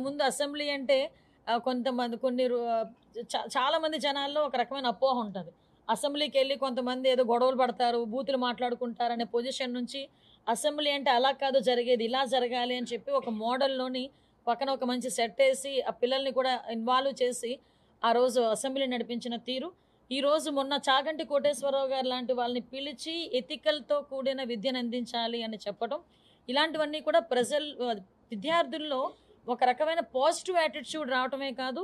ముందు అసెంబ్లీ అంటే కొంతమంది చాలా మంది జనాల్లో ఒక రకమైన అపోహ ఉంటుంది. అసెంబ్లీకి వెళ్ళి కొంతమంది ఏదో గొడవలు పడతారు, బూతులు మాట్లాడుకుంటారు అనే పొజిషన్ నుంచి అసెంబ్లీ అంటే అలా కాదు జరిగేది, ఇలా జరగాలి అని చెప్పి ఒక మోడల్లోని పక్కన ఒక మంచి సెట్ వేసి ఆ పిల్లల్ని కూడా ఇన్వాల్వ్ చేసి ఆ రోజు అసెంబ్లీ నడిపించిన తీరు, ఈ రోజు మొన్న చాగంటి కోటేశ్వరరావు గారు లాంటి వాళ్ళని పిలిచి ఎథికల్తో కూడిన విద్యను అందించాలి అని చెప్పడం, ఇలాంటివన్నీ కూడా విద్యార్థుల్లో ఒక రకమైన పాజిటివ్ యాటిట్యూడ్ రావటమే కాదు,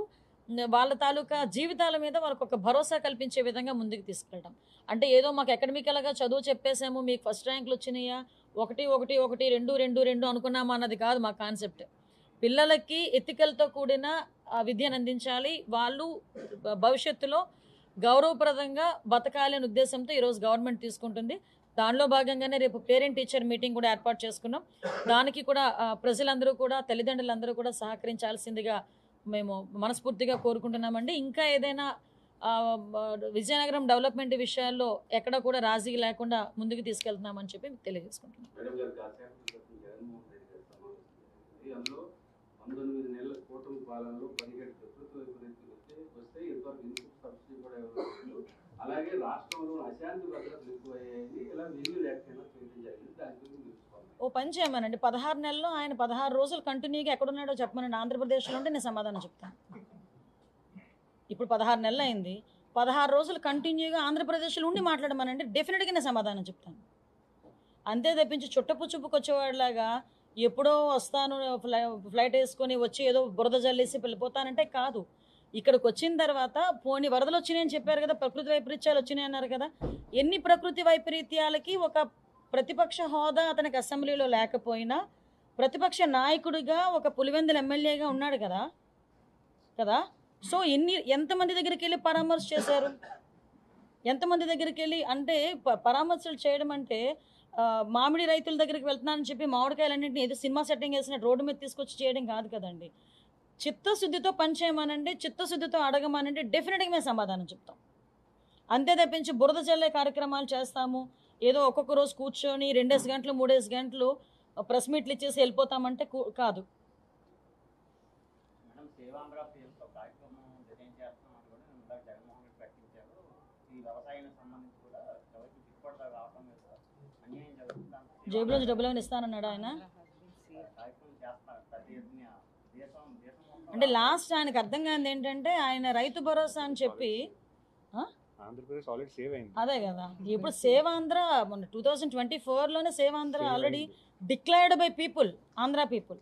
వాళ్ళ తాలూకా జీవితాల మీద వాళ్ళకు ఒక భరోసా కల్పించే విధంగా ముందుకు తీసుకెళ్ళడం. అంటే ఏదో మాకు అకాడమికల్గా చదువు చెప్పేసాము, మీకు ఫస్ట్ ర్యాంకులు వచ్చినాయా, 1 1 1 2 2 2 అనుకున్నామా అన్నది కాదు మా కాన్సెప్ట్. పిల్లలకి ఎథికల్తో కూడిన విద్యను అందించాలి, వాళ్ళు భవిష్యత్తులో గౌరవప్రదంగా బతకాలి అనే ఉద్దేశంతో ఈరోజు గవర్నమెంట్ తీసుకుంటుంది. దానిలో భాగంగానే రేపు పేరెంట్ టీచర్ మీటింగ్ కూడా ఏర్పాటు చేసుకున్నాం. దానికి కూడా ప్రజలందరూ కూడా, తల్లిదండ్రులందరూ కూడా సహకరించాల్సిందిగా మేము మనస్ఫూర్తిగా కోరుకుంటున్నామండి. ఇంకా ఏదైనా విజయనగరం డెవలప్మెంట్ విషయాల్లో ఎక్కడ కూడా రాజీ లేకుండా ముందుకు తీసుకెళ్తున్నామని చెప్పి తెలియజేసుకుంటున్నాం. 19 నెలల కూటమి పాలనలో 17 ప్రభుత్వ వైపు వస్తే ఇంతవరకు ఇన్పుట్ సబ్సిడీ కూడా ఇవ్వలేదు. అలాగే రాష్ట్రంలో అశాంతి భద్రతలు ఎక్కువయ్యాయి. ఇలా వెన్యూ వ్యాఖ్యలు చేయడం జరిగింది. దాని గురించి ఓ పని చేయమనండి, 16 నెలల్లో ఆయన 16 రోజులు కంటిన్యూగా ఎక్కడున్నాడో చెప్పమనండి. ఆంధ్రప్రదేశ్లో ఉంటే నేను సమాధానం చెప్తాను. ఇప్పుడు 16 నెలలు అయింది, 16 రోజులు కంటిన్యూగా ఆంధ్రప్రదేశ్లో ఉండి మాట్లాడమనండి, డెఫినెట్గా నేను సమాధానం చెప్తాను. అంతే తప్పించి చుట్టపుచ్చుపుకొచ్చేవాడిలాగా ఎప్పుడో వస్తాను ఫ్లైట్ వేసుకొని వచ్చి ఏదో బురద జల్లేసి వెళ్ళిపోతానంటే కాదు. ఇక్కడికి వచ్చిన తర్వాత పోనీ వరదలు వచ్చినాయని చెప్పారు కదా, ప్రకృతి వైపరీత్యాలు వచ్చినాయి అన్నారు కదా. ఎన్ని ప్రకృతి వైపరీత్యాలకి ఒక ప్రతిపక్ష హోదా అతనికి అసెంబ్లీలో లేకపోయినా ప్రతిపక్ష నాయకుడిగా ఒక పులివెందుల ఎమ్మెల్యేగా ఉన్నాడు కదా. సో ఎంతమంది దగ్గరికి వెళ్ళి పరామర్శ చేశారు, ఎంతమంది దగ్గరికి వెళ్ళి, అంటే పరామర్శలు చేయడం అంటే మామిడి రైతుల దగ్గరికి వెళ్తున్నానని చెప్పి మామిడికాయలన్నింటినీ ఏదో సినిమా సెట్టింగ్ వేసిన రోడ్డు మీద తీసుకొచ్చి చేయడం కాదు కదండి. చిత్తశుద్ధితో పనిచేయమనండి, చిత్తశుద్ధితో అడగమనండి, డెఫినెట్గా మేము సమాధానం చెప్తాం. అంతే తప్పించి బురద చల్లే కార్యక్రమాలు చేస్తాము, ఏదో ఒక్కొక్క రోజు కూర్చొని 2 గంటలు 3 గంటలు ప్రెస్ మీట్లు ఇచ్చేసి వెళ్ళిపోతామంటే కాదు. జేబులోంచి డబ్బులు ఏమైనా ఇస్తానన్నాడు ఆయన. అంటే లాస్ట్ ఆయనకు అర్థం కానిది ఏంటంటే, ఆయన రైతు భరోసా అని చెప్పి అదే కదా, ఇప్పుడు సేవ్ ఆంధ్ర మొన్న 2024లోనే save Andhra already declared by people, Andhra people.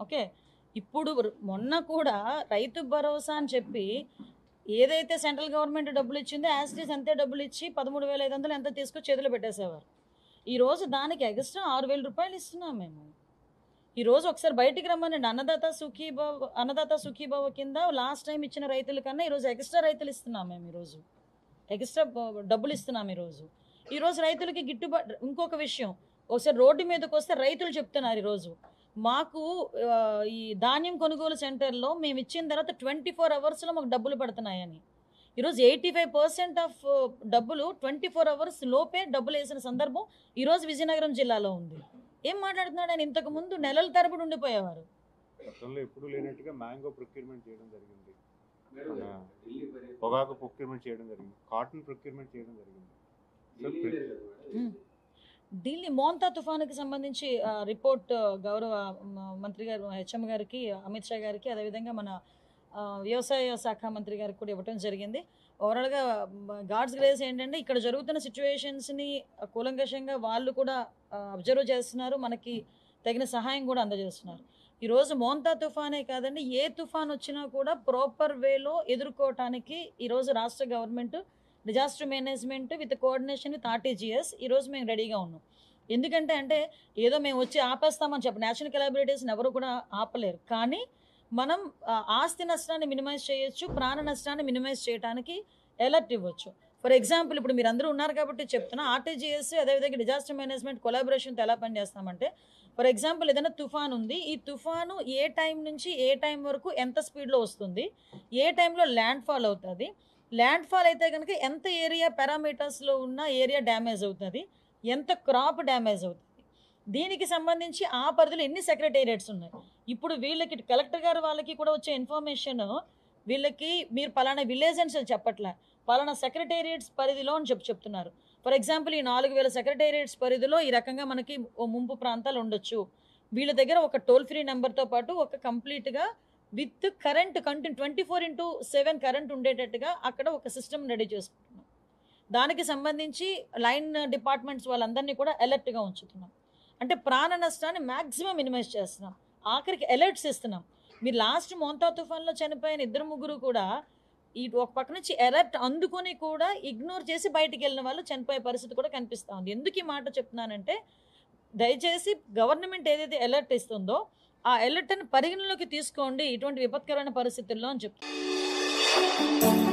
Okay, ఇప్పుడు మొన్న కూడా రైతు భరోసా అని చెప్పి ఏదైతే సెంట్రల్ గవర్నమెంట్ డబ్బులు ఇచ్చిందో యాజ్ ఇట్ ఈస్ అంతే డబ్బులు ఇచ్చి 13,500 ఎంత తీసుకొచ్చి చేతిలో పెట్టేసేవారు. ఈరోజు దానికి ఎక్స్ట్రా 6,000 రూపాయలు ఇస్తున్నాం మేము. ఈరోజు ఒకసారి బయటికి రమ్మనండి, అన్నదాత సుఖీభావ కింద లాస్ట్ టైం ఇచ్చిన రైతుల కన్నా ఈరోజు ఎక్స్ట్రా రైతులు ఇస్తున్నాం మేము, ఈరోజు ఎక్స్ట్రా డబ్బులు ఇస్తున్నాం. ఈరోజు రైతులకి గిట్టుబాటు. ఇంకొక విషయం, ఒకసారి రోడ్డు మీదకి వస్తే రైతులు చెప్తున్నారు, ఈరోజు మాకు ఈ ధాన్యం కొనుగోలు సెంటర్లో మేము ఇచ్చిన తర్వాత 24 అవర్స్లో మాకు డబ్బులు పడుతున్నాయని. ఈరోజు 85% ఆఫ్ డబ్బులు 24 అవర్స్ లోపే డబ్బులు వేసిన సందర్భం ఈరోజు విజయనగరం జిల్లాలో ఉంది. ఏం మాట్లాడుతున్నాడు ఆయన? ఇంతకు ముందు నెలల తరబడి ఉండిపోయేవారు. గతంలో ఎప్పుడు లేనట్టుగా మ్యాంగో ప్రొక్యూర్మెంట్ చేయడం జరిగింది, పొగాకు ప్రొక్యూర్మెంట్ చేయడం జరిగింది, కాటన్ ప్రొక్యూర్మెంట్ చేయడం జరిగింది. ఢిల్లీ మోంతా తుఫానుకి సంబంధించి రిపోర్ట్ గౌరవ మంత్రి గారు హెచ్ఎం గారికి, అమిత్ షా గారికి, అదేవిధంగా మన వ్యవసాయ శాఖ మంత్రి గారికి కూడా ఇవ్వటం జరిగింది. ఓవరాల్గా గాడ్స్ గ్రేస్ ఏంటంటే, ఇక్కడ జరుగుతున్న సిచ్యువేషన్స్ని కూలంకషంగా వాళ్ళు కూడా అబ్జర్వ్ చేస్తున్నారు, మనకి తగిన సహాయం కూడా అందజేస్తున్నారు. ఈరోజు మోంతా తుఫానే కాదండి, ఏ తుఫాన్ వచ్చినా కూడా ప్రాపర్ వేలో ఎదుర్కోవటానికి ఈరోజు రాష్ట్ర government disaster management with coordination with RTGS ఈరోజు మేము రెడీగా ఉన్నాం. ఎందుకంటే ఏదో మేము వచ్చి ఆపేస్తామని చెప్పి నేషనల్ కెలాబిలిటీస్ని ఎవరు కూడా ఆపలేరు. కానీ మనం ఆస్తి నష్టాన్ని మినిమైజ్ చేయొచ్చు, ప్రాణ నష్టాన్ని మినిమైజ్ చేయడానికి అలర్ట్ ఇవ్వచ్చు. ఫర్ ఎగ్జాంపుల్, ఇప్పుడు మీరు అందరూ ఉన్నారు కాబట్టి చెప్తున్నా, ఆర్టీజీఎస్ అదేవిధంగా డిజాస్టర్ మేనేజ్మెంట్ కొలాబరేషన్తో ఎలా పనిచేస్తామంటే, ఫర్ ఎగ్జాంపుల్ ఏదైనా తుఫాన్ ఉంది, ఈ తుఫాను ఏ టైం నుంచి ఏ టైం వరకు ఎంత స్పీడ్లో వస్తుంది, ఏ టైంలో ల్యాండ్ ఫాల్ అవుతుంది, ల్యాండ్ ఫాల్ అయితే కనుక ఎంత ఏరియా పారామీటర్స్లో ఉన్న ఏరియా డ్యామేజ్ అవుతుంది, ఎంత క్రాప్ డ్యామేజ్ అవుతుంది, దీనికి సంబంధించి ఆ పరిధిలో ఎన్ని సెక్రటేరియట్స్ ఉన్నాయి, ఇప్పుడు వీళ్ళకి కలెక్టర్ గారు వాళ్ళకి కూడా వచ్చే ఇన్ఫర్మేషన్ వీళ్ళకి మీరు పలానా విలేజ్ అని చెప్పట్లే, పలానా సెక్రటేరియట్స్ పరిధిలో అని చెప్తున్నారు. ఫర్ ఎగ్జాంపుల్ ఈ 4000 సెక్రటేరియట్స్ పరిధిలో ఈ రకంగా మనకి ఓ ముంపు ప్రాంతాలు ఉండొచ్చు. వీళ్ళ దగ్గర ఒక టోల్ ఫ్రీ నెంబర్తో పాటు ఒక కంప్లీట్గా విత్ కరెంట్ 24/7 కరెంట్ ఉండేటట్టుగా అక్కడ ఒక సిస్టమ్ రెడీ చేసుకుంటున్నాం. దానికి సంబంధించి లైన్ డిపార్ట్మెంట్స్ వాళ్ళందరినీ కూడా అలర్ట్గా ఉంచుతున్నాం. అంటే ప్రాణ నష్టాన్ని మ్యాక్సిమం మినిమైజ్ చేస్తున్నాం. ఆఖరికి అలర్ట్స్ ఇస్తున్నాం. మీరు లాస్ట్ మోంతా తుఫాన్లో చనిపోయిన 2-3 కూడా ఈ ఒక పక్క నుంచి అలర్ట్ అందుకొని కూడా ఇగ్నోర్ చేసి బయటికి వెళ్ళిన వాళ్ళు చనిపోయే పరిస్థితి కూడా కనిపిస్తూ ఉంది. ఎందుకు ఈ మాట చెప్తున్నానంటే, దయచేసి గవర్నమెంట్ ఏదైతే అలర్ట్ ఇస్తుందో ఆ అలర్ట్ని పరిగణలోకి తీసుకోండి ఇటువంటి విపత్కరమైన పరిస్థితుల్లో అని చెప్తాను.